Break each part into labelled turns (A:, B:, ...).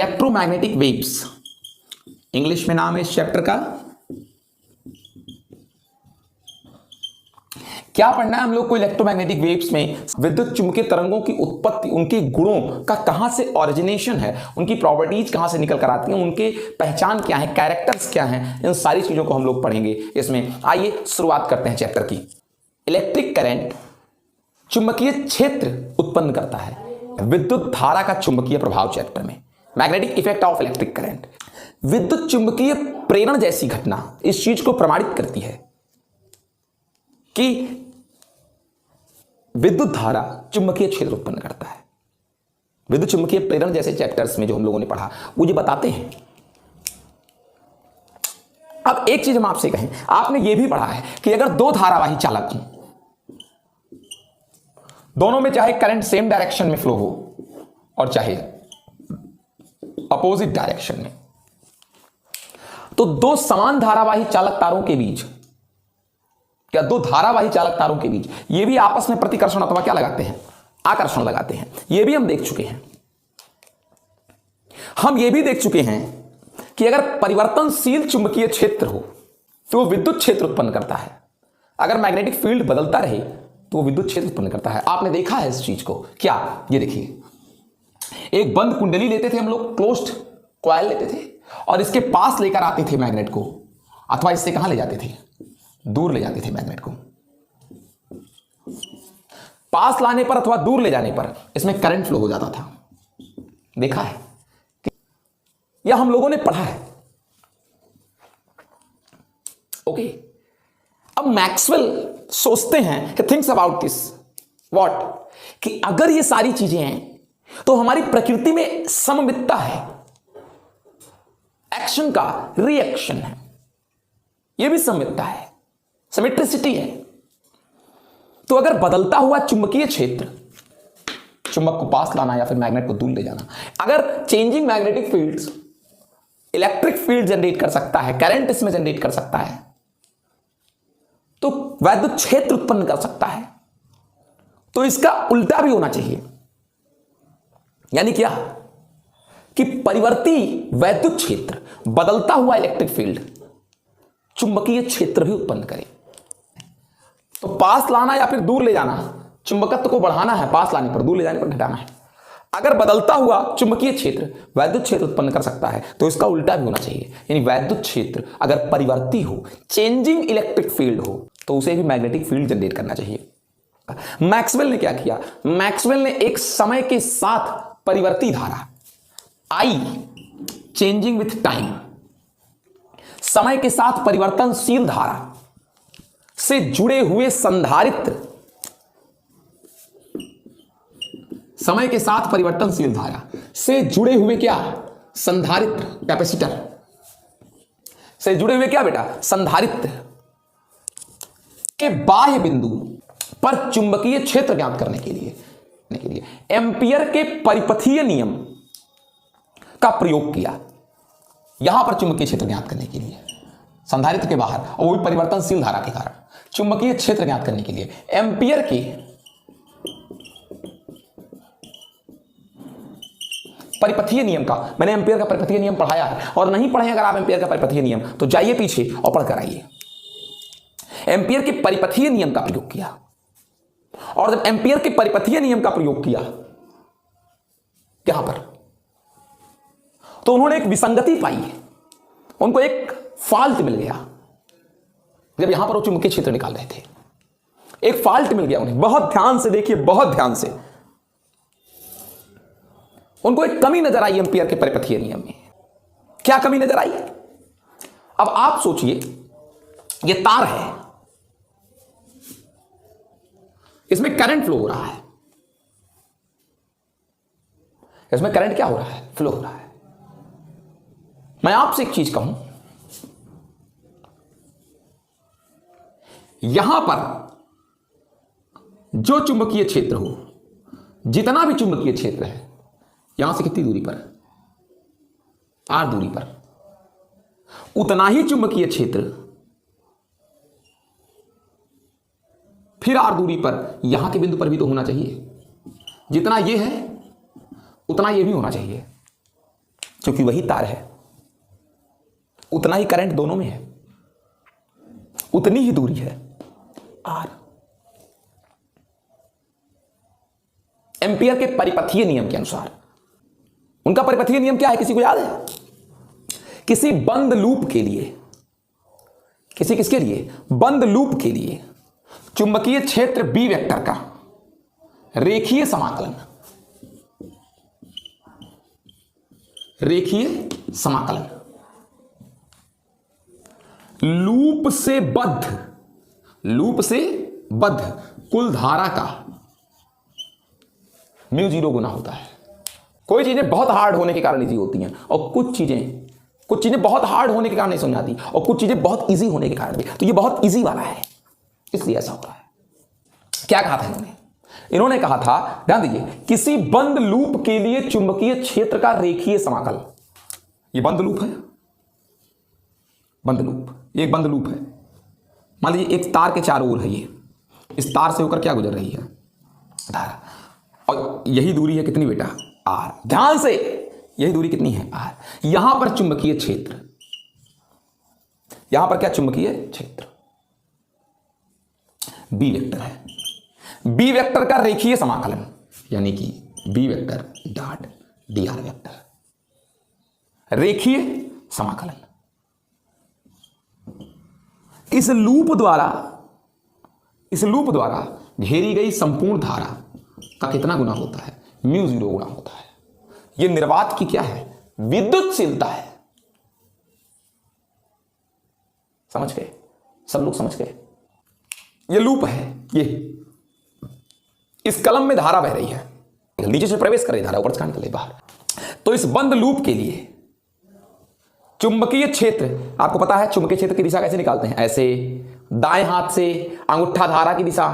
A: Electromagnetic waves, English में नाम है इस चैप्टर का। क्या पढ़ना है हम लोग को इलेक्ट्रोमैग्नेटिक वेव्स में? विद्युत चुंबकीय तरंगों की उत्पत्ति, उनके गुणों का कहां से ओरिजिनेशन है, उनकी प्रॉपर्टीज कहां से निकल कर आती हैं, उनके पहचान क्या है, कैरेक्टर्स क्या हैं, इन सारी चीजों को हम लोग पढ़ेंगे इसमें। आइए शुरुआत करते हैं चैप्टर की। इलेक्ट्रिक करंट चुंबकीय क्षेत्र उत्पन्न करता है, विद्युत धारा का चुंबकीय प्रभाव चैप्टर में। Magnetic effect of electric current, विद्युत चुंबकीय प्रेरण जैसी घटना इस चीज को प्रमाणित करती है कि विद्युत धारा चुंबकीय क्षेत्र उत्पन्न करता है। विद्युत चुंबकीय प्रेरण जैसे चैप्टर्स में जो हम लोगों ने पढ़ा वो ये बताते हैं। अब एक चीज हम आपसे कहें, आपने ये भी पढ़ा है कि अगर दो धारावाही चालक हों, दोनों में चाहे करंट सेम डायरेक्शन में फ्लो हो और चाहे अपोजिट डायरेक्शन में, तो दो समान धारावाही चालक तारों के बीच, क्या दो धारावाही चालक तारों के बीच ये भी आपस में प्रतिकर्षण अथवा क्या लगाते हैं, आकर्षण लगाते हैं। ये भी हम देख चुके हैं। हम ये भी देख चुके हैं कि अगर परिवर्तनशील चुंबकीय क्षेत्र हो तो वो विद्युत क्षेत्र उत्पन्न करता है। अगर मैग्नेटिक फील्ड बदलता रहे तो वो विद्युत क्षेत्र उत्पन्न करता है। आपने देखा है इस चीज को क्या? ये देखिए, एक बंद कुंडली लेते थे हम लोग, क्लोज्ड कॉइल लेते थे और इसके पास लेकर आते थे मैग्नेट को, अथवा इससे कहां ले जाते थे, दूर ले जाते थे मैग्नेट को। पास लाने पर अथवा दूर ले जाने पर इसमें करंट फ्लो हो जाता था। देखा है या हम लोगों ने पढ़ा है? ओके। अब मैक्सवेल सोचते हैं कि थिंक्स अबाउट दिस व्हाट, कि अगर ये सारी चीजें हैं तो हमारी प्रकृति में सममितता है, एक्शन का रिएक्शन है, यह भी सममितता है, सिमेट्रिसिटी है। तो अगर बदलता हुआ चुंबकीय क्षेत्र, चुंबक को पास लाना या फिर मैग्नेट को दूर ले जाना, अगर changing magnetic fields electric field generate कर सकता है, करंट इसमें जनरेट कर सकता है, तो वैद्युत क्षेत्र उत्पन्न कर सकता है, तो इसका उल्टा भी होना चाहिए। यानी क्या कि परिवर्ती वैद्युत क्षेत्र, बदलता हुआ इलेक्ट्रिक फील्ड चुंबकीय क्षेत्र भी उत्पन्न करे। तो पास लाना या फिर दूर ले जाना, चुंबकत्व को बढ़ाना है पास लाने पर, दूर ले जाने पर घटाना है। अगर बदलता हुआ चुंबकीय क्षेत्र वैद्युत क्षेत्र उत्पन्न कर सकता है तो इसका उल्टा भी होना चाहिए। यानी वैद्युत क्षेत्र अगर परिवर्ती हो, चेंजिंग इलेक्ट्रिक फील्ड हो, तो उसे भी मैग्नेटिक फील्ड जनरेट करना चाहिए। मैक्सवेल ने क्या किया? मैक्सवेल ने एक समय के साथ परिवर्ती धारा आई, चेंजिंग विथ टाइम, समय के साथ परिवर्तनशील धारा से जुड़े हुए संधारित्र, समय के साथ परिवर्तनशील धारा से जुड़े हुए क्या? संधारित्र, कैपेसिटर से जुड़े हुए क्या बेटा? संधारित्र के बाह्य बिंदु पर चुंबकीय क्षेत्र ज्ञात करने के लिए एम्पियर के परिपथीय नियम का प्रयोग किया। यहां पर चुंबकीय क्षेत्र ज्ञात करने के लिए संधारित्र के बाहर, और वो भी परिवर्तनशील धारा के कारण चुंबकीय क्षेत्र ज्ञात करने के लिए एम्पियर की परिपथीय नियम का, मैंने एम्पियर का परिपथीय नियम पढ़ाया है, और नहीं पढ़े अगर आप एम्पियर का परिपथीय नियम तो जाइए पीछे और पढ़कर आइए। एम्पियर के परिपथीय नियम का प्रयोग किया, और जब एम्पियर के परिपथीय नियम का प्रयोग किया यहां पर, तो उन्होंने एक विसंगति पाई, उनको एक फॉल्ट मिल गया। जब यहां पर वो चुंबकीय क्षेत्र निकाल रहे थे, एक फॉल्ट मिल गया उन्हें। बहुत ध्यान से देखिए, बहुत ध्यान से। उनको एक कमी नजर आई एम्पियर के परिपथीय नियम में। क्या कमी नजर आई? अब आप सोचिए, ये तार है, इसमें करंट फ्लो हो रहा है, इसमें करंट क्या हो रहा है? फ्लो हो रहा है। मैं आपसे एक चीज कहूं, यहां पर जो चुंबकीय क्षेत्र हो, जितना भी चुंबकीय क्षेत्र है, यहां से कितनी दूरी पर? r दूरी पर, उतना ही चुंबकीय क्षेत्र फिर r दूरी पर यहां के बिंदु पर भी तो होना चाहिए। जितना ये है उतना ये भी होना चाहिए। क्योंकि वही तार है, उतना ही करंट दोनों में है, उतनी ही दूरी है आर। एम्पियर के परिपथीय नियम के अनुसार, उनका परिपथीय नियम क्या है, किसी को याद है? किसी बंद लूप के लिए, किसके लिए? बंद लूप के लिए चुंबकीय क्षेत्र बी वेक्टर का रेखीय समाकलन, रेखीय समाकलन लूप से बद्ध कुल धारा का म्यू जीरो गुना होता है। कोई चीजें बहुत हार्ड होने के कारण इजी होती हैं, और कुछ चीजें बहुत हार्ड होने के कारण नहीं समझ आती, और कुछ चीजें बहुत इजी होने के कारण भी। तो ये बहुत इजी वाला है, इसलिए ऐसा हो रहा है। क्या कहा था इन्होंने कहा था, ध्यान दीजिए, किसी बंद लूप के लिए चुंबकीय क्षेत्र का रेखीय समाकल। ये बंद लूप है, बंद लूप, ये एक बंद लूप है। मान लीजिए एक तार के चारों ओर है, ये इस तार से होकर क्या गुजर रही है? धारा। और यही दूरी है कितनी बेटा? आर। ध्यान से, यही दूरी कितनी है? आर। यहां पर चुंबकीय क्षेत्र, यहां पर क्या चुंबकीय क्षेत्र? बी वेक्टर है। बी वेक्टर का रेखीय समाकलन, यानी कि B vector dot D R vector, रेखीय समाकलन। इस लूप द्वारा घेरी गई संपूर्ण धारा का कितना गुना होता है? म्यू जीरो गुना होता है। यह निर्वात की क्या है? विद्युतशीलता है। समझ गए? सब लोग समझ गए? यह लूप है, ये इस कलम में धारा बह रही है, नीचे से प्रवेश कर रही धारा, ऊपर से निकल रही बाहर। तो इस बंद लूप के लिए चुंबकीय क्षेत्र, आपको पता है चुंबकीय क्षेत्र की दिशा कैसे निकालते हैं? ऐसे, दाएं हाथ से अंगूठा धारा की दिशा,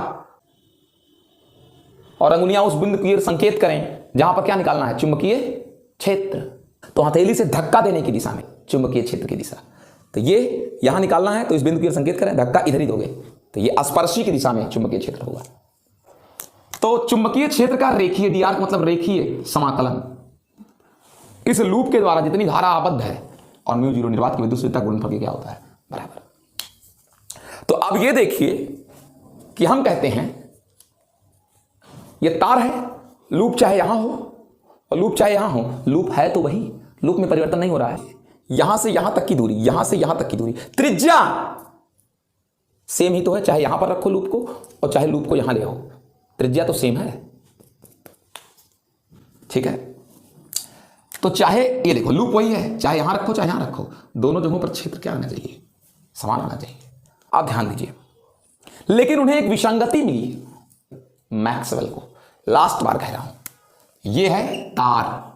A: और अंगुलियां उस बिंदु की ओर संकेत करें जहां पर क्या निकालना है? चुंबकीय क्षेत्र। तो हथेली से धक्का देने की दिशा में चुंबकीय क्षेत्र की दिशा, तो ये यहां निकालना है, तो इस बिंदु की ओर संकेत करें, धक्का इधर ही दोगे, तो ये स्पर्शी की दिशा में चुंबकीय क्षेत्र होगा। तो चुंबकीय क्षेत्र का रेखीय, डी आर मतलब रेखीय समाकलन, इस लूप के द्वारा जितनी धारा आबद्ध है और म्यू जीरो निर्वात की विद्युतशीलता गुणनफल क्या होता है? बराबर। तो अब ये देखिए कि हम कहते हैं ये तार है, लूप चाहे यहां हो और लूप चाहे यहां हो, लूप है तो वही, लूप में परिवर्तन नहीं हो रहा है। यहां से यहां तक की दूरी, यहां से यहां तक की दूरी, त्रिज्या सेम ही तो है, चाहे यहां पर रखो लूप को और चाहे लूप को यहां ले आओ, त्रिज्या तो सेम है। ठीक है, तो चाहे ये देखो लूप वही है, चाहे यहां रखो चाहे यहां रखो, दोनों जगहों पर क्षेत्र क्या आना चाहिए? समान आना चाहिए। आप ध्यान दीजिए, लेकिन उन्हें एक विसंगति मिली मैक्सवेल को। लास्ट बार कह रहा हूं, ये है तार,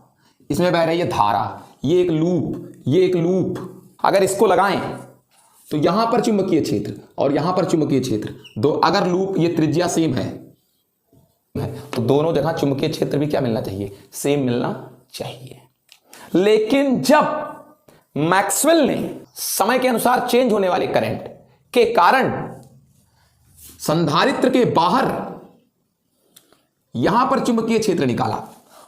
A: इसमें बह रही है धारा, ये एक लूप, अगर इसको लगाएं तो यहां पर चुंबकीय क्षेत्र और यहां पर चुंबकीय क्षेत्र दो, अगर लूप ये त्रिज्या सेम है तो दोनों जगह चुंबकीय क्षेत्र भी क्या मिलना चाहिए? सेम मिलना चाहिए। लेकिन जब मैक्सवेल ने समय के अनुसार चेंज होने वाले करंट के कारण संधारित्र के बाहर यहां पर चुंबकीय क्षेत्र निकाला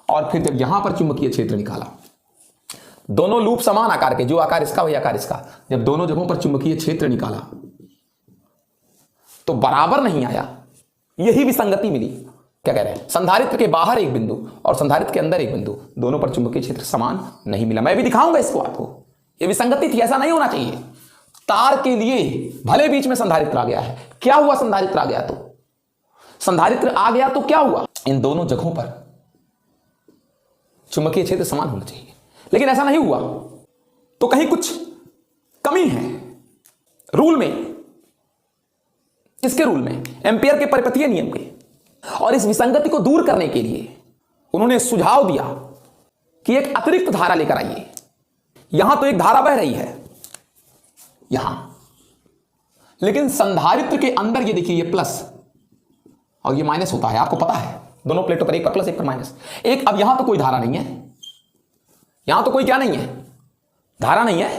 A: और फिर जब यहां पर चुंबकीय क्षेत्र निकाला, दोनों लूप समान आकार के, जो आकार इसका वही आकार इसका, जब दोनों जगहों पर चुंबकीय क्षेत्र निकाला तो बराबर नहीं आया, यही विसंगति मिली। क्या कह रहे हैं? संधारित्र के बाहर एक बिंदु और संधारित्र के अंदर एक बिंदु, दोनों पर चुंबकीय क्षेत्र समान नहीं मिला। मैं भी दिखाऊंगा इसको आपको, यह विसंगति थी, ऐसा नहीं होना चाहिए। तार के लिए भले बीच में संधारित्र आ गया है, क्या हुआ? संधारित्र आ गया तो क्या हुआ? इन दोनों जगहों पर चुंबकीय क्षेत्र समान होना चाहिए, लेकिन ऐसा नहीं हुआ, तो कहीं कुछ कमी है रूल में। किसके रूल में? एम्पियर के परिपथीय नियम के। और इस विसंगति को दूर करने के लिए उन्होंने सुझाव दिया कि एक अतिरिक्त धारा लेकर आइए। यहां तो एक धारा बह रही है यहां, लेकिन संधारित्र के अंदर ये देखिए, ये प्लस और ये माइनस होता है, आपको पता है, दोनों प्लेटों पर एक पर प्लस एक पर माइनस। एक, अब यहां तो कोई धारा नहीं है, यहां तो कोई क्या नहीं है? धारा नहीं है।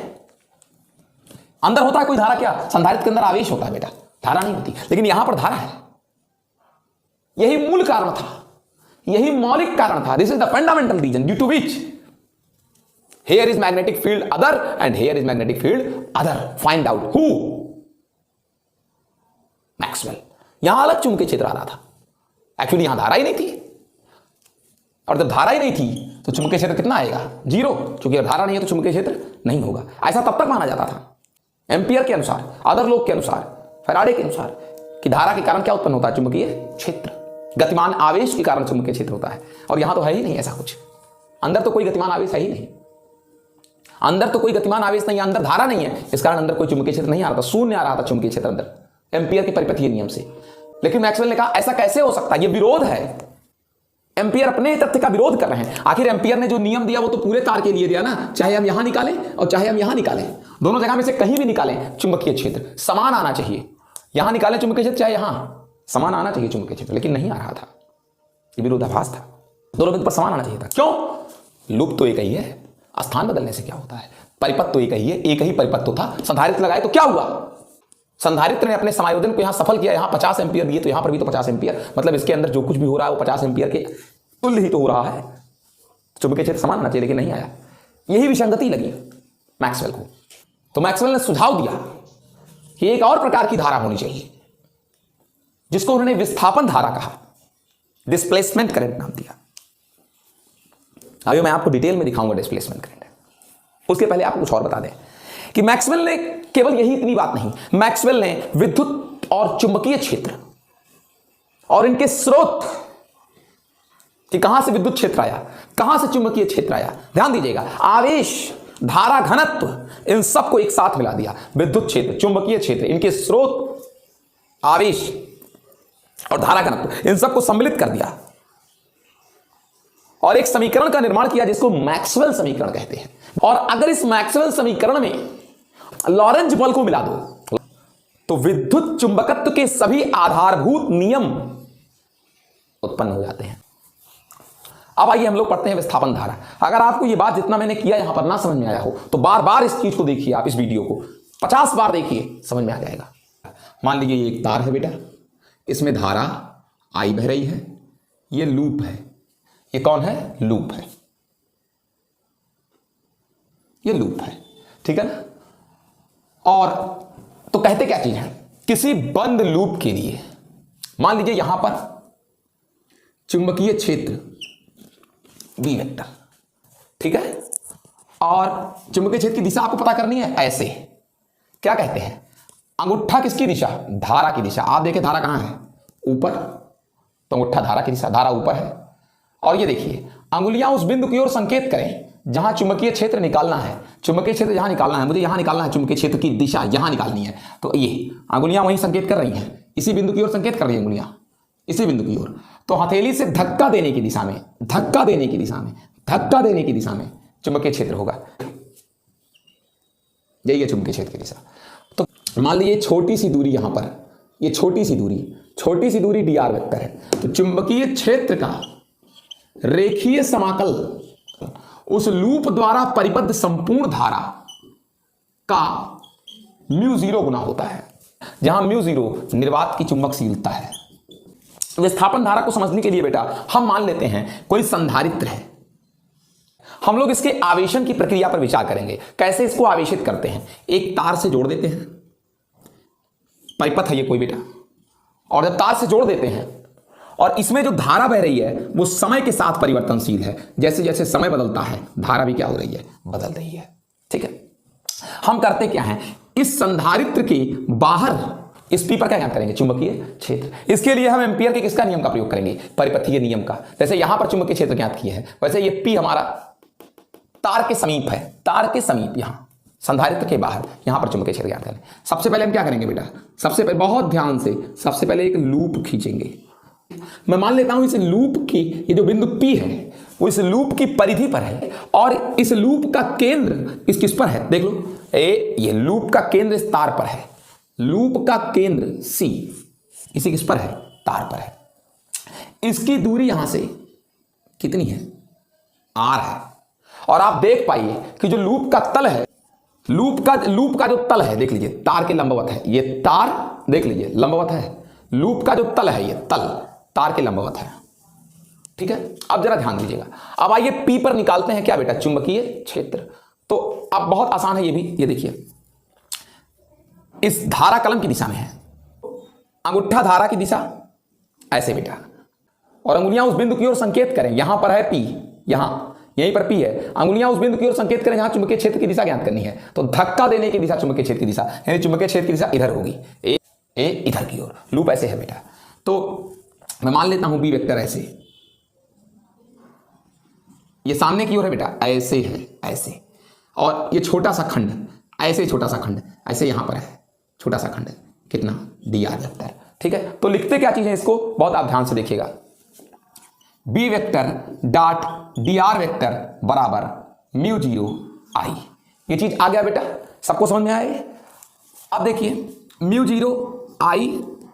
A: अंदर होता है कोई धारा? क्या संधारित्र के अंदर आवेश होता है बेटा, धारा नहीं होती, लेकिन यहां पर धारा है। यही मूल कारण था, यही मौलिक कारण था। This is the fundamental reason due to which Here is magnetic field other and here is magnetic field other. Find out who? Maxwell. यहां अलग चुंबकीय क्षेत्र आ रहा था. एक्चुअली यहां धारा ही नहीं थी, और जब धारा ही नहीं थी तो चुंबकीय क्षेत्र कितना आएगा? 0. क्योंकि धारा नहीं है तो चुंबकीय क्षेत्र नहीं होगा. ऐसा तब तक माना जाता था एम्पियर के अनुसार, अदर लोग के अनुसार, फैराडे के अनुसार, कि धारा के कारण क्या उत्पन्न होता है? चुंबकीय क्षेत्र. गतिमान आवेश के कारण चुंबकीय क्षेत्र होता है. और यहां तो है ही नहीं ऐसा कुछ. अंदर तो कोई गतिमान आवेश है ही नहीं. अंदर तो कोई गतिमान आवेश नहीं है, अंदर धारा नहीं है, इस कारण अंदर कोई चुंबकीय क्षेत्र नहीं आ रहा था. शून्य आ रहा था चुंबकीय क्षेत्र अंदर, एम्पियर के परिपथीय नियम से. लेकिन मैक्सवेल ने कहा ऐसा कैसे हो सकता है, ये विरोध है. एम्पियर अपने तथ्य का विरोध कर रहे हैं. आखिर एम्पियर ने जो नियम दिया वो तो पूरे तार के लिए दिया ना, चाहे हम यहां निकालें और चाहे हम यहां निकालें. दोनों जगह में से कहीं भी निकालें चुंबकीय क्षेत्र समान आना चाहिए. यहां निकालें चुंबकीय क्षेत्र, चाहे यहां समान आना चाहिए चुंबकीय क्षेत्र, लेकिन नहीं आ रहा था. ये विरोधाभास था. दोनों बिंदु पर समान आना चाहिए था. क्यों? लूप तो एक ही है, स्थान बदलने से क्या होता है? परिपथ तो एक ही है, एक ही परिपथ तो था. संधारित्र लगाए तो क्या हुआ? संधारित्र ने अपने समायोजन को यहां सफल किया. यहां 50 एम्पियर दिए तो यहां पर भी तो 50 एम्पियर, मतलब इसके अंदर जो कुछ भी हो रहा है वो 50 एम्पियर के तुल्य ही तो हो रहा है. चुंबकीय क्षेत्र समान आना चाहिए, लेकिन नहीं आया. यही विसंगति लगी मैक्सवेल को. तो मैक्सवेल ने सुझाव दिया कि एक और प्रकार की धारा होनी चाहिए, जिसको उन्होंने विस्थापन धारा कहा, डिस्प्लेसमेंट करंट नाम दिया. अभी मैं आपको डिटेल में दिखाऊंगा डिस्प्लेसमेंट करंट. उसके पहले आपको कुछ और बता दें कि मैक्सवेल ने केवल यही इतनी बात नहीं, मैक्सवेल ने विद्युत और चुंबकीय क्षेत्र और इनके स्रोत, कि कहां से विद्युत क्षेत्र आया, कहां से चुंबकीय क्षेत्र आया, ध्यान दीजिएगा, आवेश, धारा घनत्व, इन सबको एक साथ मिला दिया. विद्युत क्षेत्र, चुंबकीय क्षेत्र, इनके स्रोत, आवेश और धारा घनत्व, इन सबको सम्मिलित कर दिया और एक समीकरण का निर्माण किया जिसको मैक्सवेल समीकरण कहते हैं. और अगर इस मैक्सवेल समीकरण में लॉरेंज बल को मिला दो तो विद्युत चुंबकत्व के सभी आधारभूत नियम उत्पन्न हो जाते हैं. अब आइए हम लोग पढ़ते हैं विस्थापन धारा. अगर आपको ये बात जितना मैंने किया यहां पर ना समझ में आया हो तो बार बार इस चीज को देखिए, आप इस वीडियो को 50 बार देखिए, समझ में आ जाएगा. मान लीजिए ये एक तार है बेटा, इसमें धारा आई बह रही है, ये लूप है. ये कौन है? लूप है. ये लूप है, ठीक है ना. और तो कहते क्या चीज है? किसी बंद लूप के लिए मान लीजिए यहां पर चुंबकीय क्षेत्र बी वेक्टर, ठीक है, और चुंबकीय क्षेत्र की दिशा आपको पता करनी है. ऐसे क्या कहते हैं? अंगूठा किसकी दिशा? धारा की दिशा. आप देखें धारा कहां है? ऊपर. तो अंगूठा धारा की दिशा, धारा ऊपर है. और ये देखिए अंगुलियां उस बिंदु की ओर संकेत करें जहां चुंबकीय क्षेत्र निकालना है. चुंबकीय क्षेत्र यहां निकालना है, मुझे यहां निकालना है. चुंबकीय क्षेत्र की दिशा यहां निकालनी है. तो ये अंगुलियां वहीं संकेत कर रही हैं, इसी बिंदु की ओर संकेत कर रही है अंगुलियां, इसी बिंदु की ओर. तो हथेली से धक्का देने की दिशा में, धक्का देने की दिशा में, धक्का देने की दिशा में चुंबकीय क्षेत्र होगा. यही है चुंबकीय क्षेत्र की दिशा. तो मान लीजिए छोटी सी दूरी यहां पर, ये छोटी सी दूरी dr वेक्टर है. तो चुंबकीय क्षेत्र का रेखीय समाकल उस लूप द्वारा परिबद्ध संपूर्ण धारा का μ0 गुना होता है, जहां μ0 निर्वात की चुंबकशीलता है. विस्थापन धारा को समझने के लिए बेटा हम मान लेते हैं कोई संधारित्र है. हम लोग इसके आवेशन की प्रक्रिया पर विचार करेंगे. कैसे इसको आवेशित करते हैं? एक तार से जोड़ देते हैं, परिपथ है ये कोई बेटा, और जब तार से जोड़ देते हैं और इसमें जो धारा बह रही है वो समय के साथ परिवर्तनशील है. जैसे जैसे समय बदलता है धारा भी क्या हो रही है? बदल रही है. ठीक है. हम करते क्या है, इस संधारित्र के बाहर इस पी पर क्या ज्ञात करेंगे? चुंबकीय क्षेत्र. इसके लिए हम एम्पियर के किसका नियम का प्रयोग करेंगे? परिपथीय नियम का. जैसे यहां पर चुंबकीय क्षेत्र ज्ञात किया है, वैसे ये पी हमारा तार के समीप है, तार के समीप, यहां संधारित्र के बाहर यहां पर चुंबकीय क्षेत्र ज्ञात करें. सबसे पहले हम क्या करेंगे बेटा? सबसे पहले बहुत ध्यान से, सबसे पहले एक लूप खींचेंगे. मैं मान लेता हूं इस लूप की, ये जो बिंदु P है वो इस लूप की परिधि पर है, और इस लूप का केंद्र इस किस पर है? देख लो, ये लूप का केंद्र इस तार पर है. लूप का केंद्र C इसी किस पर है? तार पर है. इसकी दूरी यहां से कितनी है? R है. और आप देख पाइए कि जो लूप का तल है, लूप का जो तल है, देख लीजिए तार के लंबवत है. ये तार देख लीजिए लंबवत है. लूप का जो तल है, ये तल तार के लंबवत है. ठीक है, अब जरा ध्यान दीजिएगा। अब आइए पी पर निकालते हैं क्या बेटा, चुंबकीय क्षेत्र। तो अब बहुत आसान है ये भी, ये देखिए इस धारा कलम की दिशा में है, अंगूठा धारा की दिशा ऐसे बेटा, और अंगुलियां उस बिंदु की ओर संकेत करें, यहां पर है पी, यहीं पर पी है, अंगुलियां उस बिंदु की ओर संकेत करें जहां चुंबकीय क्षेत्र की दिशा ज्ञात करनी है। तो धक्का देने की दिशा चुंबकीय क्षेत्र की दिशा, यानी चुंबकीय क्षेत्र की दिशा इधर होगी, ए इधर की ओर, लूप ऐसे है बेटा। तो मैं मान लेता हूं बी वेक्टर ऐसे, ये सामने की ओर है बेटा, ऐसे है ऐसे, और ये छोटा सा खंड ऐसे, छोटा सा खंड ऐसे यहां पर है, छोटा सा खंड कितना, डी आर वेक्टर। ठीक है, तो लिखते क्या चीज है इसको, बहुत आप ध्यान से देखिएगा, B vector dot D R vector बराबर म्यू जीरो आई। ये चीज आ गया बेटा, सबको समझ में आए। अब देखिए म्यू जीरो आई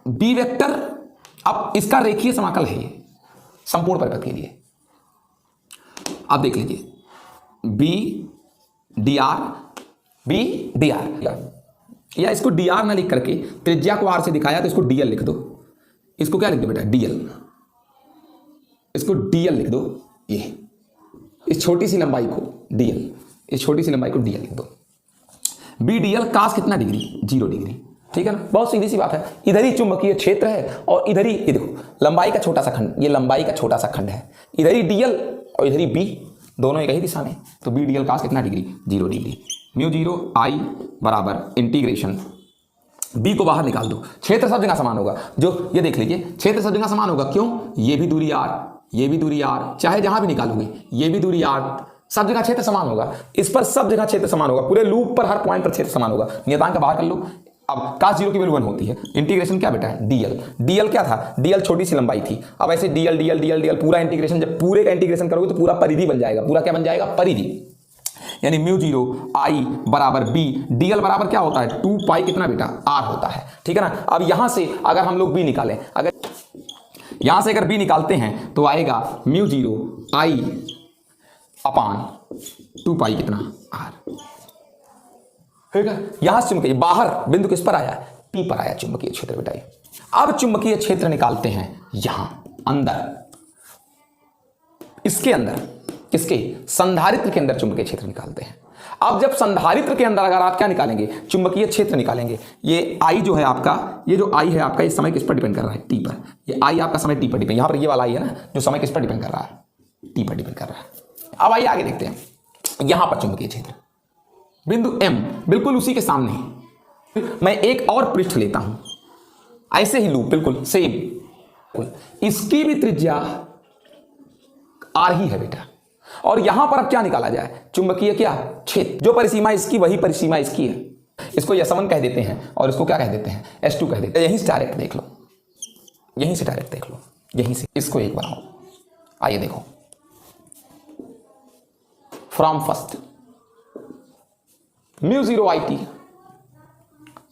A: बी वेक्टर, अब इसका रेखीय समाकल है ये संपूर्ण परिपथ के लिए। अब देख लीजिए बी डी आर, या इसको डी आर ना लिख करके त्रिज्या को आर से दिखाया तो इसको डीएल लिख दो। इसको क्या लिख दो बेटा, डीएल, इसको डीएल लिख दो, ये इस छोटी सी लंबाई को डीएल, इस छोटी सी लंबाई को डीएल लिख दो। बी डीएल कास कितना डिग्री, 0 डिग्री। ठीक है ना, बहुत सीधी सी बात है। इधर ही चुंबकीय क्षेत्र है और इधर ही, ये देखो लंबाई का छोटा सा खंड, ये लंबाई का छोटा सा खंड है, इधर ही डीएल और इधर ही बी, दोनों एक ही दिशा में। तो बी डीएल कास कितना डिग्री, 0 डिग्री। म्यू जीरो आई बराबर इंटीग्रेशन, बी को बाहर निकाल दो, क्षेत्र सब जगह समान होगा। जो ये देख लीजिए क्षेत्र सब जगह समान होगा, क्यों, ये भी दूरी आर, ये भी दूरी आर, चाहे जहां भी निकालोगे ये भी दूरी आर, सब जगह क्षेत्र समान होगा, इस पर सब जगह क्षेत्र समान होगा, पूरे लूप पर हर पॉइंट पर क्षेत्र समान होगा। नियतांक बाहर कर लो। अब कास 0 की वैल्यू 1 होती है, इंटीग्रेशन क्या बेटा है, डीएल, डीएल क्या था, डीएल छोटी सी लंबाई थी। अब ऐसे डीएल डीएल डीएल डीएल पूरा इंटीग्रेशन, जब पूरे का इंटीग्रेशन करोगे तो पूरा परिधि बन जाएगा, पूरा क्या बन जाएगा, परिधि। यानी म्यू जीरो आई बराबर बी, डीएल बराबर क्या होता है, 2 पाई कितना बेटा, आर होता है। ठीक है ना। अब यहां से अगर हम लोग बी निकालें, अगर यहां से अगर बी निकालते हैं तो आएगा म्यू जीरो आई अपान 2 पाई कितना, आर। ठीक है, यहां से चुंबकीय बाहर बिंदु किस पर आया, पी पर आया चुंबकीय क्षेत्र बेटा। अब चुंबकीय क्षेत्र निकालते हैं यहां अंदर, इसके अंदर, किसके, संधारित्र के अंदर चुंबकीय क्षेत्र निकालते हैं। अब जब संधारित्र के अंदर अगर आप क्या निकालेंगे, चुंबकीय क्षेत्र निकालेंगे, ये आई जो है आपका, ये जो आई है आपका, इस समय किस पर डिपेंड कर रहा है, टी पर। ये आई आपका समय टी पर डिपेंड, यहां पर ये वाला आई है ना, जो समय किस पर डिपेंड कर रहा है, टी पर डिपेंड कर रहा है। अब आइए आगे देखते हैं, यहां पर चुंबकीय क्षेत्र बिंदु M बिल्कुल उसी के सामने मैं एक और पृष्ठ लेता हूं, ऐसे ही लूप बिल्कुल सेम, इसकी भी त्रिज्या R ही है बेटा। और यहां पर अब क्या निकाला जाए, चुंबकीय क्या क्षेत्र, जो परिसीमा इसकी वही परिसीमा इसकी है। इसको S1 कह देते हैं और इसको क्या कह देते हैं, S2 कह देते हैं। यहीं से डायरेक्ट देख लो, यहीं से डायरेक्ट देख लो, यहीं से इसको एक बनाओ। आइए देखो, from first mu zero I T,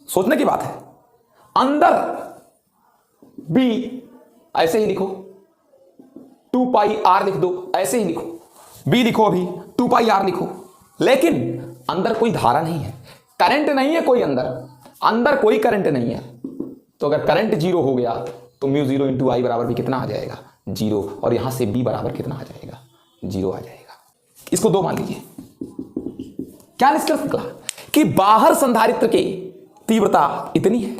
A: सोचने की बात है, अंदर बी ऐसे ही लिखो, 2 पाई आर लिख दो, ऐसे ही लिखो, बी लिखो अभी 2 पाई आर लिखो, लेकिन अंदर कोई धारा नहीं है, करंट नहीं है कोई अंदर कोई करंट नहीं है। तो अगर करंट 0 हो गया तो म्यू जीरो इंटू आई बराबर भी कितना आ जाएगा, 0, और यहां से बी बराबर कितना आ जाएगा, 0 आ जाएगा। इसको 2 मान लीजिए। क्या निष्कर्ष निकला कि बाहर संधारित्र की तीव्रता इतनी है,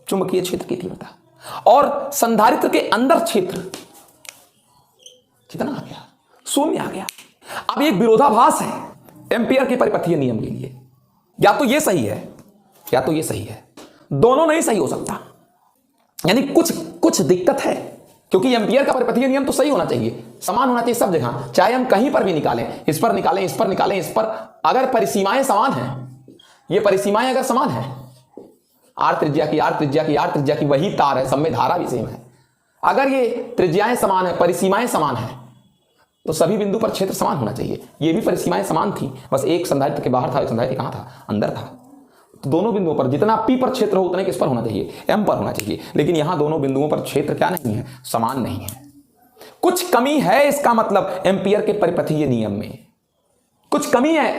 A: चुंबकीय क्षेत्र की तीव्रता, और संधारित्र के अंदर क्षेत्र कितना आ गया, 0 आ गया। अब एक विरोधाभास है एम्पियर के परिपथीय नियम के लिए, या तो ये सही है या तो ये सही है, दोनों नहीं सही हो सकता। यानी कुछ दिक्कत है, क्योंकि एम्पियर का परिपथीय नियम तो सही होना चाहिए, समान होना चाहिए सब जगह, चाहे हम कहीं पर भी निकालें, इस पर निकालें, इस पर निकालें, इस पर, अगर परिसीमाएं समान हैं, ये परिसीमाएं अगर समान हैं, आर त्रिज्या की आर त्रिज्या की आर त्रिज्या की वही तार है, सब में धारा भी सेम है, अगर ये त्रिज्याएं समान है, परिसीमाएं समान है, तो सभी बिंदु पर क्षेत्र समान होना चाहिए। ये भी परिसीमाएं समान थी, बस एक संधारित्र के बाहर था, एक संधारित्र कहां था, अंदर था। तो दोनों बिंदुओं पर जितना पी पर क्षेत्र हो उतने किस पर होना चाहिए, एम पर होना चाहिए। लेकिन यहां दोनों बिंदुओं पर क्षेत्र क्या नहीं है, समान नहीं है, कुछ कमी है। इसका मतलब एम्पियर के परिपथीय नियम में कुछ कमी है,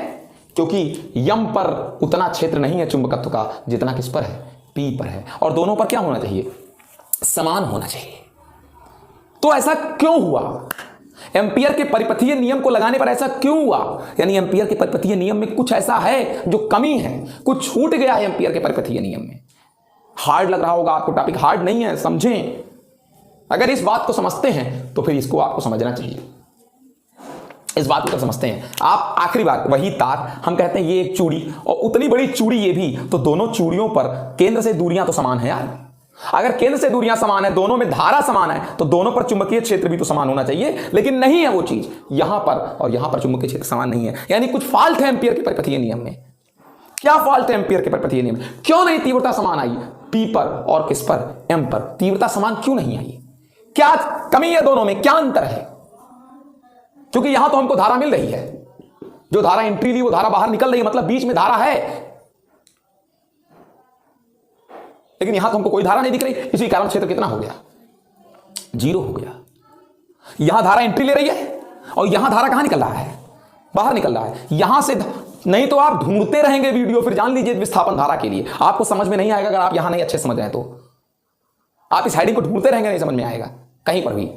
A: क्योंकि यम पर उतना क्षेत्र नहीं है चुंबकत्व का जितना किस पर है, पी पर है। और दोनों पर क्या होना चाहिए, समान होना चाहिए। तो ऐसा क्यों हुआ? एम्पियर के परिपथीय नियम को लगाने पर ऐसा क्यों हुआ? यानी एम्पियर के परिपथीय नियम में कुछ ऐसा है जो कमी है, कुछ छूट गया है एम्पियर के परिपथीय नियम में। हार्ड लग रहा होगा आपको, टॉपिक हार्ड नहीं है, समझें। अगर इस बात को समझते हैं तो फिर इसको आपको समझना चाहिए। इस बात को समझते हैं आप। आखिरी बात, वही तार, हम कहते हैं ये एक चूड़ी और उतनी बड़ी चूड़ी ये भी, तो दोनों चूड़ियों पर केंद्र से दूरियां तो समान है यार। अगर केंद्र से दूरियां समान है, दोनों में धारा समान है, तो दोनों पर चुंबकीय क्षेत्र भी तो समान होना चाहिए, लेकिन नहीं है वो चीज। यहां पर और यहां पर चुंबकीय क्षेत्र समान नहीं है, यानी कुछ फॉल्ट है एम्पियर के परिपथीय नियम में। क्या फॉल्ट है एम्पियर के परिपथीय नियम में? क्यों नहीं तीव्रता समान आई? पी पर और किस पर? एम पर तीव्रता समान क्यों नहीं आई? क्या कमी है दोनों में? क्या अंतर है? क्योंकि यहां तो हमको धारा मिल रही है, जो धारा एंट्री ली वो धारा बाहर निकल रही है, मतलब बीच में धारा है, लेकिन यहां तो हमको कोई धारा नहीं दिख रही। इसी कारण क्षेत्र कितना हो गया? 0 हो गया। यहां धारा एंट्री ले रही है और यहां धारा कहां निकल रहा है? बाहर निकल रहा है। यहां से नहीं तो आप ढूंढते रहेंगे वीडियो, फिर जान लीजिए विस्थापन धारा के लिए आपको समझ में नहीं आएगा। अगर आप यहां नहीं अच्छे समझ रहे हैं तो आप इस हेडिंग को ढूंढते रहेंगे, नहीं समझ में आएगा कहीं पर भी।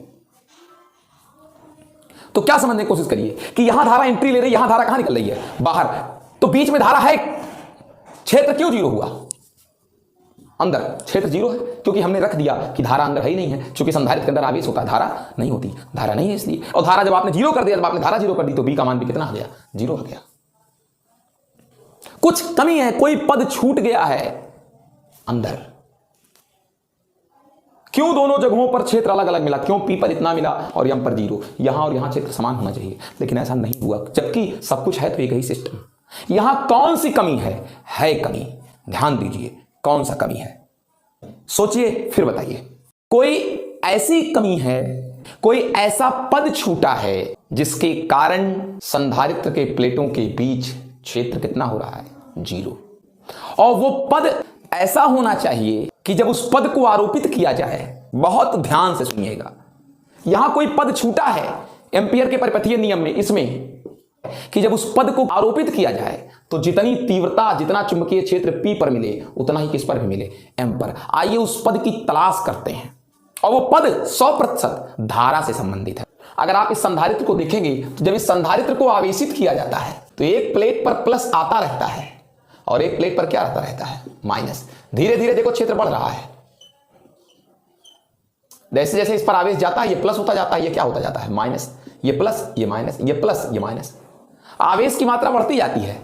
A: तो क्या समझने की कोशिश करिए कि यहां धारा एंट्री ले रही है, यहां धारा कहां निकल रही है? बाहर। तो बीच में धारा है, क्षेत्र क्यों 0 हुआ? अंदर क्षेत्र 0 है क्योंकि हमने रख दिया कि धारा अंदर है ही नहीं है, क्योंकि संधारित्र के अंदर आवेश होता है, धारा नहीं होती, धारा नहीं है इसलिए। और धारा जब आपने 0 कर दिया, जब आपने धारा 0 कर दी, तो बी का मान भी कितना आ गया? 0 आ गया। कुछ कमी है, कोई पद छूट गया है अंदर। क्यों दोनों जगहों पर क्षेत्र अलग अलग मिला? क्यों पी पर इतना मिला और एम पर 0? यहां और यहां क्षेत्र समान होना चाहिए, लेकिन ऐसा नहीं हुआ, जबकि सब कुछ है तो एक ही सिस्टम। यहां कौन सी कमी है कमी, ध्यान दीजिए, कौन सा कमी है? सोचिए फिर बताइए। कोई ऐसी कमी है, कोई ऐसा पद छूटा है जिसके कारण संधारित्र के प्लेटों के बीच क्षेत्र कितना हो रहा है? 0। और वो पद ऐसा होना चाहिए कि जब उस पद को आरोपित किया जाए, बहुत ध्यान से सुनिएगा, यहां कोई पद छूटा है एम्पियर के परिपथीय नियम में, इसमें कि जब उस पद को आरोपित किया जाए तो जितनी तीव्रता, जितना चुंबकीय क्षेत्र P पर मिले, उतना ही किस पर भी मिले? M पर। आइए उस पद की तलाश करते हैं, और वो पद 100% धारा से संबंधित है। अगर आप इस संधारित्र को देखेंगे तो जब इस संधारित्र को आवेशित किया जाता है तो एक प्लेट पर प्लस आता रहता है और एक प्लेट पर क्या आता रहता है? माइनस। धीरे धीरे देखो क्षेत्र बढ़ रहा है, जैसे जैसे इस पर आवेश जाता है ये प्लस होता जाता है, ये क्या होता जाता है? माइनस। ये प्लस, ये माइनस, ये प्लस, ये माइनस। आवेश की मात्रा बढ़ती जाती है,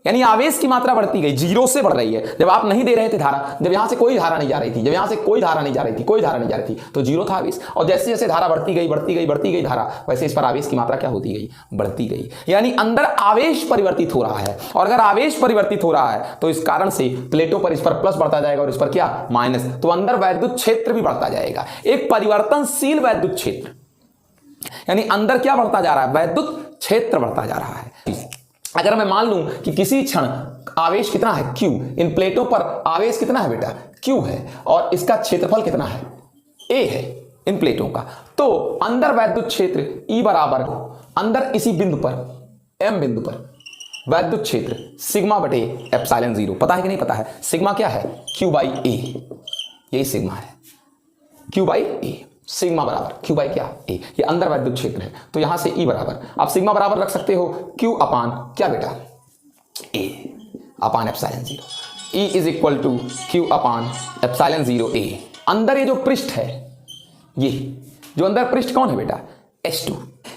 A: यानी आवेश की मात्रा बढ़ती गई, 0 से बढ़ रही है। जब आप नहीं दे रहे थे धारा, जब यहां से कोई धारा नहीं जा रही थी, जब यहां से कोई धारा नहीं जा रही थी, कोई धारा नहीं जा रही थी, तो 0 था आवेश। और जैसे जैसे धारा बढ़ती गई, बढ़ती गई, बढ़ती गई धारा, वैसे इस पर आवेश की मात्रा क्या होती गई? बढ़ती गई। यानी अंदर आवेश परिवर्तित हो रहा है, और अगर आवेश परिवर्तित हो रहा है तो इस कारण से प्लेटों पर इस पर प्लस बढ़ता जाएगा और इस पर क्या? माइनस। तो अंदर वैद्युत क्षेत्र भी बढ़ता जाएगा, एक परिवर्तनशील वैद्युत क्षेत्र। यानी अंदर क्या बढ़ता जा रहा है? वैद्युत क्षेत्र बढ़ता जा रहा है। अगर मैं मान लूं कि किसी क्षण आवेश कितना है? Q। इन प्लेटों पर आवेश कितना है बेटा? Q है, और इसका क्षेत्रफल कितना है? A है इन प्लेटों का। तो अंदर वैद्युत क्षेत्र E बराबर, अंदर इसी बिंदु पर, M बिंदु पर वैद्युत क्षेत्र सिग्मा बटे एप्सिलॉन 0। पता है कि नहीं पता है? सिग्मा क्या है? Q बाई A, यही सिग्मा है, Q बाई A। सिग्मा बराबर Q बाई क्या? A। ये अंदर वैद्युत क्षेत्र है, तो यहां से E बराबर, आप सिग्मा बराबर रख सकते हो Q अपान क्या बेटा? A upon epsilon 0। E is equal to Q upon epsilon 0 A। अंदर ये जो पृष्ठ है, ये जो अंदर पृष्ठ कौन है बेटा? S2,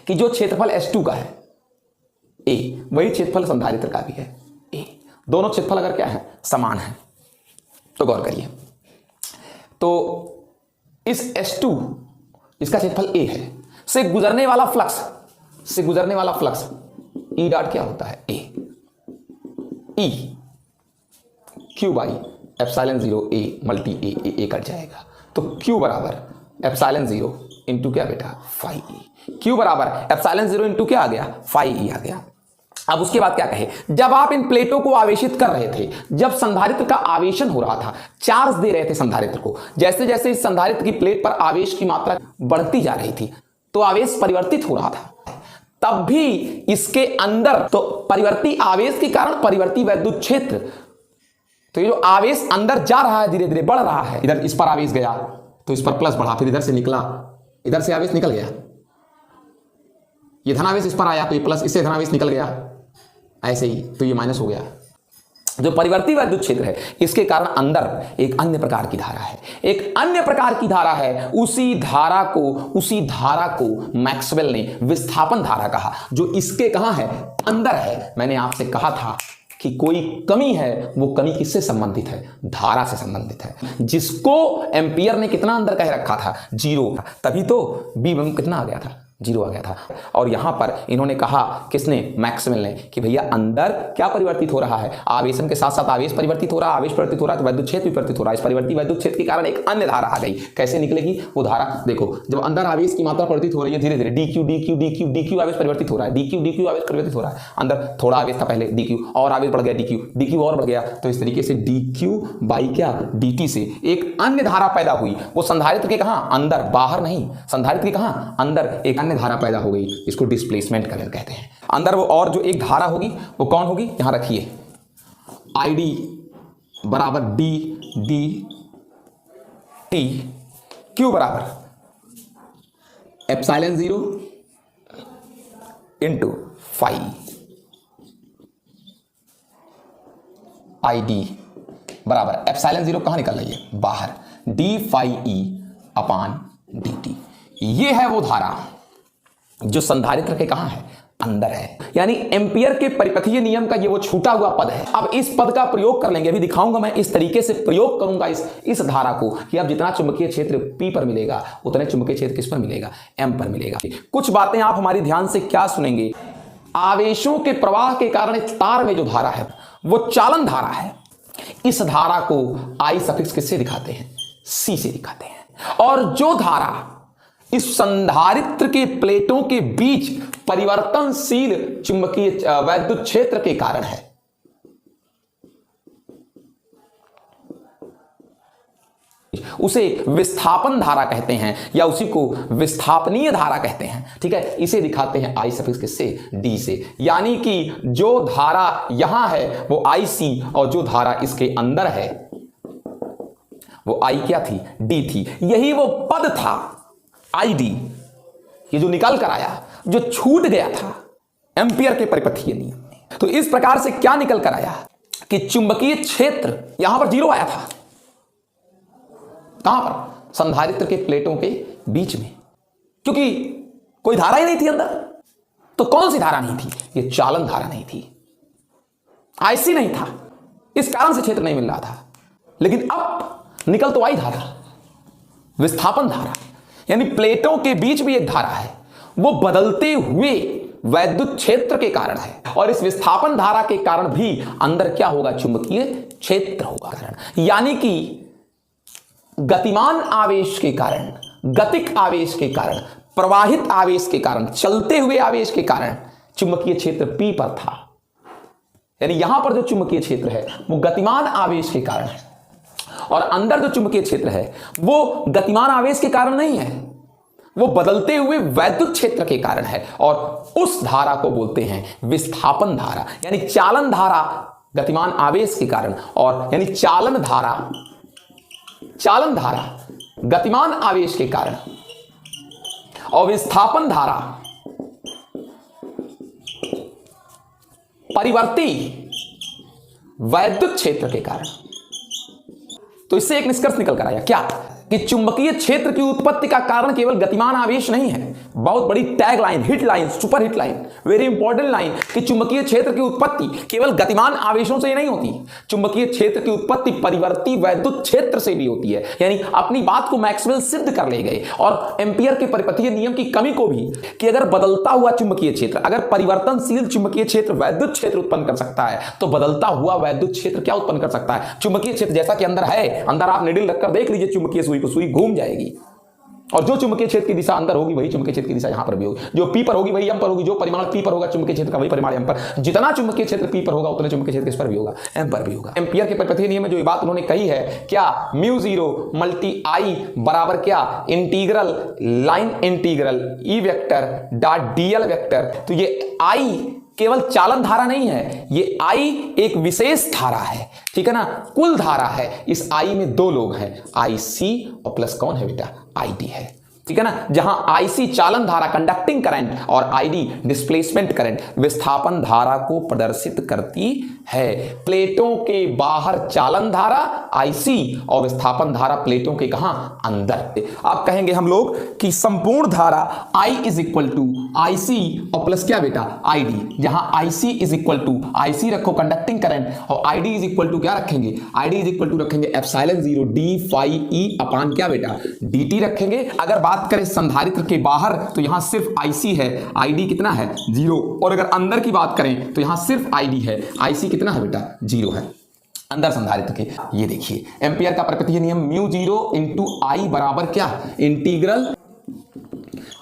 A: कि जो क्षेत्रफल S2 का है A, वही क्षेत्रफल संधारित्र का भी है A। दोनों क्षेत्रफल अगर क्या है? समान है, तो गौर करिए। तो इस S2, इसका क्षेत्रफल A है, से गुजरने वाला फ्लक्स E डॉट क्या होता है? A। E Q by epsilon 0 A multi A cut जाएगा, तो Q बराबर एप्सिलॉन 0 इंटू क्या बेटा? Phi E। Q बराबर एप्सिलॉन 0 इंटू क्या आ गया? फाई E आ गया। अब उसके बाद क्या कहे? जब आप इन प्लेटों को आवेशित कर रहे थे, जब संधारित्र का आवेशन हो रहा था, चार्ज दे रहे थे संधारित्र को, जैसे जैसे इस संधारित्र की प्लेट पर आवेश की मात्रा बढ़ती जा रही थी, तो आवेश परिवर्तित हो रहा था। तब भी इसके अंदर तो परिवर्ती आवेश के कारण परिवर्ती वैद्युत क्षेत्र, तो ये जो आवेश अंदर जा रहा है, धीरे धीरे बढ़ रहा है। इधर इस पर आवेश गया तो इस पर प्लस बढ़ा, फिर इधर से निकला इधर से आवेश निकल गया, ये धनावेश इस पर आया तो ये प्लस, इससे धनावेश निकल गया, ऐसे ही तो ये माइनस हो गया। जो परिवर्ती वैद्युत क्षेत्र है इसके कारण अंदर एक अन्य प्रकार की धारा है, एक अन्य प्रकार की धारा है। उसी धारा को मैक्सवेल ने विस्थापन धारा कहा, जो इसके कहां है, अंदर है। मैंने आपसे कहा था कि कोई कमी है, वो कमी किससे संबंधित है, धारा से संबंधित है, जिसको एम्पियर ने कितना अंदर कह रखा था, 0, तभी तो बी कितना आ गया था, 0 आ गया था। और यहां पर इन्होंने कहा, किसने, मैक्सवेल ने, कि भैया अंदर क्या परिवर्तित हो रहा है, आवेशन के साथ साथ आवेश परिवर्तित हो रहा है, आवेश परिवर्तित हो रहा है तो वैद्युत क्षेत्र भी परिवर्तित हो रहा है। इस परिवर्ती वैद्युत क्षेत्र के कारण एक अन्य धारा आ गई। कैसे निकलेगी वो धारा, देखो जब अंदर आवेश की मात्रा परिवर्तित हो रही है धीरे धीरे, dq आवेश परिवर्तित हो रहा है, dq आवेश परिवर्तित हो रहा है। अंदर थोड़ा आवेश था पहले dq, और आवेश बढ़ गया dq और बढ़ गया, तो इस तरीके से dq बाई क्या, dt से एक अन्य धारा पैदा हुई। वो संधारित्र के कहां, अंदर, बाहर नहीं, संधारित्र के कहां, अंदर एक धारा पैदा हो गई, इसको डिस्प्लेसमेंट करंट कहते हैं। अंदर वो और जो एक धारा होगी वो कौन होगी, यहां रखिए, ID बराबर dt Q बराबर एप्सिलॉन 0 इंटू फाई, ID बराबर एप्सिलॉन 0 कहां निकल रही है, बाहर, d फाई e अपान dt। ये है वो धारा जो संधारित्र के कहां है, अंदर है। यानी एम्पियर के परिपथीय नियम का ये वो छूटा हुआ पद है। अब इस पद का प्रयोग कर लेंगे, अभी दिखाऊंगा मैं, इस तरीके से प्रयोग करूंगा इस धारा को कि अब जितना चुंबकीय क्षेत्र P पर मिलेगा उतने चुंबकीय क्षेत्र किस पर मिलेगा, M पर मिलेगा। कुछ बातें आप हमारी ध्यान से क्या सुनेंगे, आवेशों के प्रवाह के कारण इस तार में जो धारा है वो चालन धारा है। इस धारा को I सफिक्स किससे दिखाते हैं, C से दिखाते हैं। और जो धारा इस संधारित्र के प्लेटों के बीच परिवर्तनशील चुंबकीय वैद्युत क्षेत्र के कारण है, उसे विस्थापन धारा कहते हैं, या उसी को विस्थापनीय धारा कहते हैं। ठीक है, इसे दिखाते हैं I सफिक्स किससे, D से। यानी कि जो धारा यहां है वो IC, और जो धारा इसके अंदर है वो I क्या थी, D थी। यही वो पद था ID, ये जो निकल कर आया, जो छूट गया था एम्पियर के परिपथीय नियम में। तो इस प्रकार से क्या निकल कर आया कि चुंबकीय क्षेत्र यहां पर 0 आया था, कहां पर, संधारित्र के प्लेटों के बीच में, क्योंकि कोई धारा ही नहीं थी अंदर। तो कौन सी धारा नहीं थी, ये चालन धारा नहीं थी, IC नहीं था, इस कारण से क्षेत्र नहीं मिल रहा था। लेकिन अब निकल तो आई धारा, विस्थापन धारा, यानी प्लेटों के बीच भी एक धारा है, वो बदलते हुए वैद्युत क्षेत्र के कारण है। और इस विस्थापन धारा के कारण भी अंदर क्या होगा, चुंबकीय क्षेत्र होगा। यानी कि गतिमान आवेश के कारण, गतिक आवेश के कारण, प्रवाहित आवेश के कारण, चलते हुए आवेश के कारण चुंबकीय क्षेत्र P पर था। यानी यहां पर जो चुंबकीय क्षेत्र है वो गतिमान आवेश के कारण है, और अंदर जो चुंबकीय क्षेत्र है वो गतिमान आवेश के कारण नहीं है, वो बदलते हुए वैद्युत क्षेत्र के कारण है। और उस धारा को बोलते हैं विस्थापन धारा, यानी चालन धारा गतिमान आवेश के कारण, और यानी चालन धारा गतिमान आवेश के कारण, और विस्थापन धारा परिवर्ती वैद्युत क्षेत्र के कारण। तो इससे एक निष्कर्ष निकल कर आया क्या, कि चुंबकीय क्षेत्र की उत्पत्ति का कारण केवल गतिमान आवेश नहीं है। बहुत बड़ी tag line, hit line, super hit line, very important line, कि चुंबकीय क्षेत्र की उत्पत्ति केवल गतिमान आवेशों से ही नहीं होती, चुंबकीय क्षेत्र की उत्पत्ति परिवर्ती वैद्युत क्षेत्र से भी होती है। यानी अपनी बात को मैक्सवेल सिद्ध कर ले गए, और एम्पियर के परिपथीय नियम की कमी को भी, कि अगर बदलता हुआ चुंबकीय क्षेत्र, अगर परिवर्तनशील चुंबकीय क्षेत्र वैद्युत क्षेत्र उत्पन्न कर सकता है, तो बदलता हुआ वैद्युत क्षेत्र क्या उत्पन्न कर सकता है, चुंबकीय क्षेत्र। जैसा कि अंदर है, अंदर आप निडिल रखकर देख लीजिए चुंबकीय सुई को, सुई घूम जाएगी, और जो चुंबकीय क्षेत्र की दिशा अंदर होगी वही चुंबकीय क्षेत्र की दिशा यहां पर भी होगी, जो P पर होगी वही M पर होगी, जो परिमाण P पर होगा चुंबकीय क्षेत्र का वही परिमाण M पर। जितना चुंबकीय क्षेत्र P पर होगा उतने चुंबकीय क्षेत्र किस पर भी होगा, M पर भी होगा। एम्पियर के परिपथीय नियम में जो बात उन्होंने कही है, क्या, μ0 मल्टी I बराबर क्या, integral line integral E vector dot dl vector. तो ये I केवल चालन धारा नहीं है, ये I एक विशेष धारा है, ठीक है ना, कुल धारा है। इस I में दो लोग हैं, IC और प्लस कौन है बेटा, ID है। ठीक है ना, जहां आईसी चालन धारा कंडक्टिंग करंट और आईडी डिस्प्लेसमेंट करंट विस्थापन धारा को प्रदर्शित करती है। प्लेटों के बाहर चालन धारा आईसी और विस्थापन धारा प्लेटों के कहां, अंदर। आप कहेंगे हम लोग कि संपूर्ण धारा I is equal to IC और प्लस क्या बेटा, आईडी। जहां IC is equal to IC रखो कंडक्टिंग करंट और आईडी इज इक्वल टू क्या रखेंगे, आईडी इज इक्वल टू रखेंगे epsilon 0 D phi E upon क्या बेटा, डीटी रखेंगे। अगर बात करें संधारित्र के बाहर तो यहां सिर्फ आईसी है, आईडी कितना है 0, और अगर अंदर की बात करें तो यहां सिर्फ आईडी है, आईसी कितना है बेटा 0 है अंदर संधारित्र के। ये देखिए एम्पियर का परिपथीय नियम म्यू 0 इंटू आई बराबर क्या, इंटीग्रल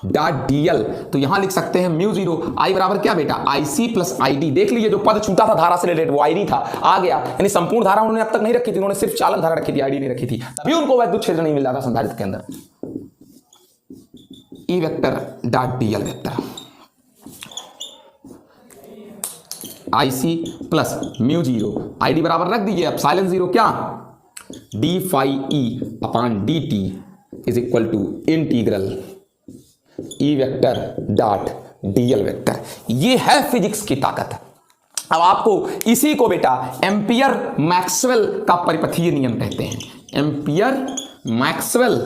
A: डॉट डीएल। तो यहां लिख सकते हैं म्यू 0 आई बराबर क्या बेटा, आईसी प्लस आईडी। देख लीजिए जो पद छूटा था धारा से रिलेटेड वो आईडी था, आ गया। यानी संपूर्ण धारा उन्होंने अब तक नहीं रखी थी, उन्होंने सिर्फ चालन धारा रखी थी, आईडी नहीं रखी थी, तभी उनको वैद्युत क्षेत्र नहीं मिल रहा था संधारित्र के अंदर। E vector dot DL vector IC plus mu 0 ID बराबर रख दीजिए एप्सिलॉन 0 क्या, D phi E upon D T is equal to integral E vector dot DL vector. ये है फिजिक्स की ताकत। अब आपको इसी को बेटा एम्पियर मैक्सवेल का परिपथीय नियम कहते हैं, एम्पियर मैक्सवेल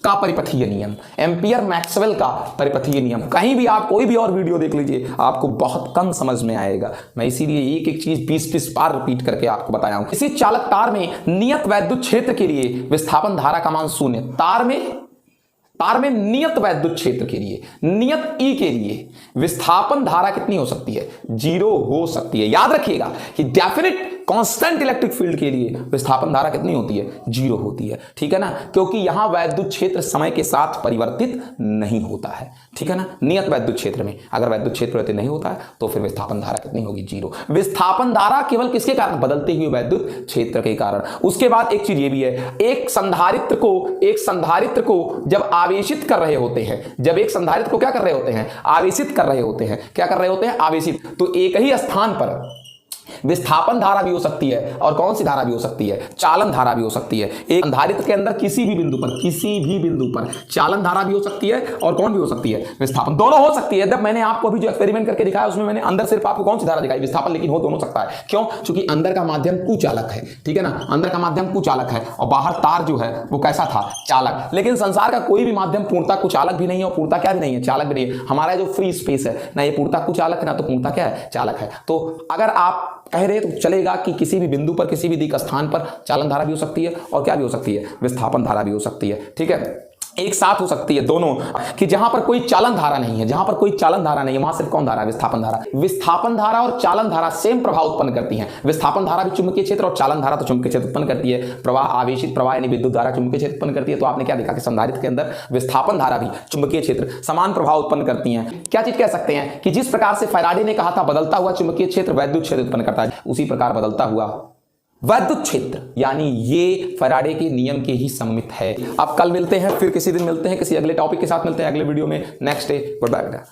A: का परिपथीय नियम, एम्पियर मैक्सवेल का परिपथीय नियम। कहीं भी आप कोई भी और वीडियो देख लीजिए आपको बहुत कम समझ में आएगा, मैं इसीलिए एक एक चीज 20-20 बार रिपीट करके आपको बताया हूं। इसी चालक तार में नियत वैद्युत क्षेत्र के लिए विस्थापन धारा का मान 0, तार में नियत वैद्युत क्षेत्र के लिए, नियत ई के लिए विस्थापन धारा कितनी हो सकती है, 0 हो सकती है। याद रखिएगा कि डेफिनेट कांस्टेंट इलेक्ट्रिक फील्ड के लिए विस्थापन धारा कितनी होती है, 0 होती है, ठीक है ना, क्योंकि यहां वैद्युत क्षेत्र समय के साथ परिवर्तित नहीं होता है, ठीक है ना। नियत वैद्युत क्षेत्र में अगर वैद्युत क्षेत्र परिवर्तित नहीं होता है तो फिर विस्थापन धारा कितनी होगी, 0। विस्थापन धारा केवल किसके कारण, बदलते हुए वैद्युत क्षेत्र के कारण। उसके बाद एक चीज ये भी है, एक संधारित्र को जब आवेशित कर रहे होते हैं, जब एक संधारित्र को क्या कर रहे होते हैं, आवेशित कर रहे होते हैं, क्या कर रहे होते हैं, आवेशित, तो एक ही स्थान पर विस्थापन धारा भी हो सकती है और कौन सी धारा भी हो सकती है, चालन धारा भी हो सकती है। एक संधारित्र के अंदर किसी भी बिंदु पर चालन धारा भी हो सकती है और कौन भी हो सकती है, विस्थापन, दोनों हो सकती है। जब मैंने आपको अभी जो एक्सपेरिमेंट करके दिखाया उसमें मैंने अंदर सिर्फ आपको कौन सी धारा दिखाई, विस्थापन, लेकिन हो दोनों सकता है। क्यों, क्योंकि अंदर का माध्यम कुचालक है, ठीक है ना, अंदर का माध्यम कुचालक है और बाहर तार जो है वो कैसा था, चालक। लेकिन संसार का कोई भी माध्यम पूर्णता कुचालक भी नहीं है और पूर्णता क्या भी नहीं है, चालक भी नहीं है। हमारा जो फ्री स्पेस है ना, ये पूर्णता कुचालक है ना, तो पूर्णता क्या है, चालक है। तो अगर आप कह रहे तो चलेगा कि किसी भी बिंदु पर, किसी भी दिक स्थान पर चालन धारा भी हो सकती है और क्या भी हो सकती है, विस्थापन धारा भी हो सकती है, ठीक है, एक साथ हो सकती है दोनों। कि जहां पर कोई चालन धारा नहीं है, जहां पर कोई चालन धारा नहीं है, वहां सिर्फ कौन धारा है, विस्थापन धारा। विस्थापन धारा और चालन धारा सेम प्रभाव उत्पन्न करती हैं। विस्थापन धारा भी चुंबकीय क्षेत्र और चालन धारा तो चुंबकीय क्षेत्र उत्पन्न करती है। प्रवाह, आवेशित प्रवाह यानी विद्युत धारा चुंबकीय क्षेत्र उत्पन्न करती है। तो आपने क्या देखा कि संधारित्र के अंदर विस्थापन धारा भी चुंबकीय क्षेत्र समान प्रभाव उत्पन्न करती हैं। क्या चीज कह सकते हैं कि जिस प्रकार से फैराडे ने कहा था बदलता हुआ चुंबकीय क्षेत्र वैद्युत क्षेत्र उत्पन्न करता है, उसी प्रकार बदलता हुआ वैद्युत क्षेत्र यानी ये फैराडे के नियम के ही सम्मित है। अब कल मिलते हैं, फिर किसी दिन मिलते हैं, किसी अगले टॉपिक के साथ मिलते हैं अगले वीडियो में। नेक्स्ट डे, गुड बाय बेटा।